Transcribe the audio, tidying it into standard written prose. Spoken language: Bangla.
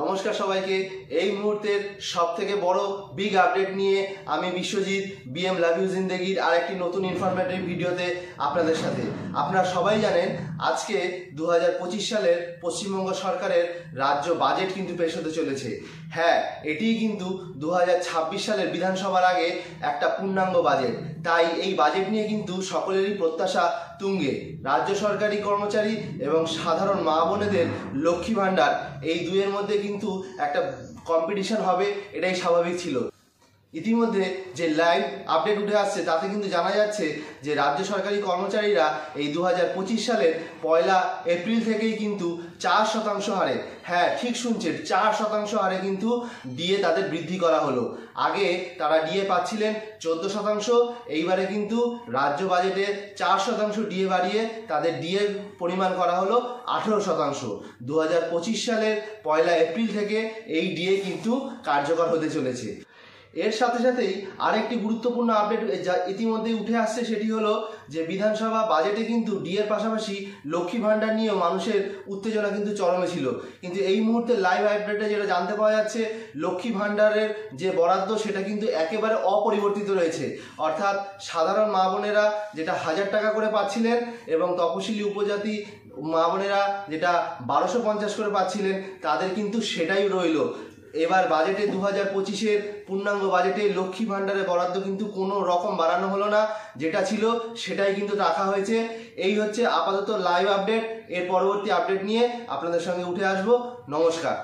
নমস্কার সবাইকে। এই মুহূর্তের সবথেকে বড় বিগ আপডেট নিয়ে আমি বিশ্বজিৎ বিএম লাভ ইউ জিন্দেগির আরেকটি নতুন ইনফরমেটিভ ভিডিওতে আপনাদের সাথে। আপনারা সবাই জানেন আজকে 2025 সালের পশ্চিমবঙ্গ সরকারের রাজ্য বাজেট কিন্তু পেশ হতে চলেছে। হ্যাঁ, এটিই কিন্তু 2026 সালের বিধানসভার আগে একটা পূর্ণাঙ্গ বাজেট। তাই এই বাজেট নিয়ে কিন্তু সকলেরই প্রত্যাশা তুঙ্গে। রাজ্য সরকারি কর্মচারী এবং সাধারণ মা বোনেদের লক্ষ্মী ভাণ্ডার, এই দুইয়ের মধ্যে কিন্তু একটা কম্পিটিশন হবে, এটাই স্বাভাবিক ছিল। ইতিমধ্যে যে লাইভ আপডেট উঠে আসছে তাতে কিন্তু জানা যাচ্ছে যে রাজ্য সরকারি কর্মচারীরা এই 2025 সালের 1 এপ্রিল থেকেই কিন্তু 4% হারে, হ্যাঁ ঠিক শুনছেন, 4% হারে কিন্তু ডিএ তাদের বৃদ্ধি করা হলো। আগে তারা ডিএ পাচ্ছিলেন 14%, এইবারে কিন্তু রাজ্য বাজেটে 4% ডিএ বাড়িয়ে তাদের ডিএ পরিমাণ করা হলো 18%। 2025 সালের 1 এপ্রিল থেকে এই ডিএ কিন্তু কার্যকর হতে চলেছে। এর সাথে সাথেই আরেকটি গুরুত্বপূর্ণ আপডেট যা ইতিমধ্যেই উঠে আসছে, সেটি হলো যে বিধানসভা বাজেটে কিন্তু ডিএর পাশাপাশি লক্ষ্মী ভাণ্ডার নিয়েও মানুষের উত্তেজনা কিন্তু চরমে ছিল। কিন্তু এই মুহূর্তে লাইভ আপডেটে যেটা জানতে পাওয়া যাচ্ছে, লক্ষ্মী ভাণ্ডারের যে বরাদ্দ সেটা কিন্তু একেবারে অপরিবর্তিত রয়েছে। অর্থাৎ সাধারণ মা বোনেরা যেটা 1000 টাকা করে পাচ্ছিলেন এবং তপশিলি উপজাতি মা বোনেরা যেটা 1250 করে পাচ্ছিলেন, তাদের কিন্তু সেটাই রইল। এবার বাজেটে 2025-এর পূর্ণাঙ্গ বাজেটে লক্ষ্মী ভাণ্ডারের বরাদ্দ কিন্তু কোনো রকম বাড়ানো হলো না, যেটা ছিল সেটাই কিন্তু রাখা হয়েছে। এই হচ্ছে আপাতত লাইভ আপডেট। এর পরবর্তী আপডেট নিয়ে আপনাদের সঙ্গে উঠে আসবো। নমস্কার।